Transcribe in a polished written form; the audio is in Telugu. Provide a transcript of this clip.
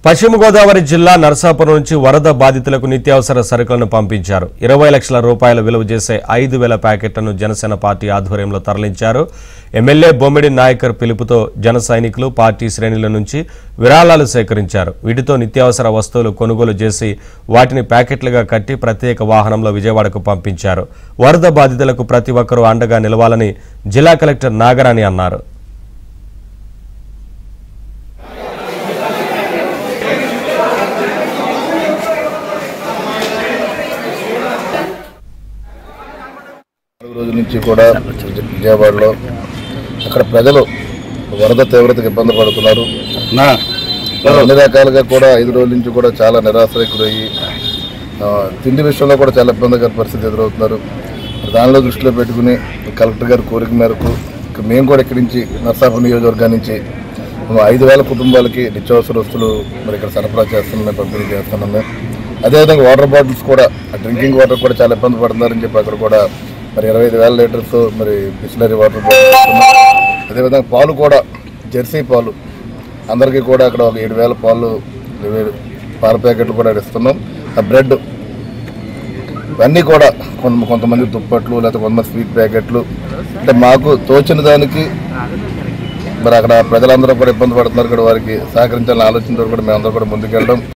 పశ్చిమ గోదావరి జిల్లా నర్సాపురం నుంచి వరద బాధితులకు నిత్యావసర సరుకులను పంపించారు. 20 లక్షల రూపాయల విలువ చేసే 5,000 ప్యాకెట్లను జనసేన పార్టీ ఆధ్వర్యంలో తరలించారు. ఎమ్మెల్యే బొమ్మిడి నాయకర్ పిలుపుతో జన సైనికులు పార్టీ శ్రేణుల నుంచి విరాళాలు సేకరించారు. వీటితో నిత్యావసర వస్తువులు కొనుగోలు చేసి వాటిని ప్యాకెట్లుగా కట్టి ప్రత్యేక వాహనంలో విజయవాడకు పంపించారు. వరద బాధితులకు ప్రతి ఒక్కరూ అండగా నిలవాలని జిల్లా కలెక్టర్ నాగరాణి అన్నారు. రోజుల నుంచి కూడా విజయవాడలో అక్కడ ప్రజలు వరద తీవ్రతకు ఇబ్బంది పడుతున్నారు. అన్ని రకాలుగా కూడా 5 రోజుల నుంచి కూడా చాలా నిరాశ్రయకులయ్యి తిండి విషయంలో కూడా చాలా ఇబ్బందికర పరిస్థితి ఎదురవుతున్నారు. దానిలో దృష్టిలో పెట్టుకుని కలెక్టర్ గారి కోరిక మేరకు మేము కూడా ఇక్కడి నుంచి నర్సాపురం నియోజకవర్గం నుంచి 5,000 కుటుంబాలకి నిత్యావసర వస్తువులు మరి ఇక్కడ సరఫరా చేస్తున్నాం, పంపిణీ చేస్తున్నాం. అదేవిధంగా వాటర్ బాటిల్స్ కూడా డ్రింకింగ్ వాటర్ కూడా చాలా ఇబ్బంది పడుతున్నారని చెప్పి అక్కడ కూడా మరి 25,000 లీటర్స్ మరి బిస్లరీ వాటర్ బాటిల్స్. అదేవిధంగా పాలు కూడా జెర్సీ పాలు అందరికీ కూడా అక్కడ ఒక 7,000 పాల ప్యాకెట్లు కూడా ఇస్తున్నాం. ఆ బ్రెడ్ ఇవన్నీ కూడా కొంతమంది దుప్పట్లు లేకపోతే కొంతమంది స్వీట్ ప్యాకెట్లు అంటే మాకు తోచిన దానికి మరి అక్కడ ప్రజలందరూ కూడా ఇబ్బంది పడుతున్నారు. కూడా వారికి సహకరించాలని ఆలోచనతో కూడా మేమందరూ కూడా ముందుకెళ్ళడం.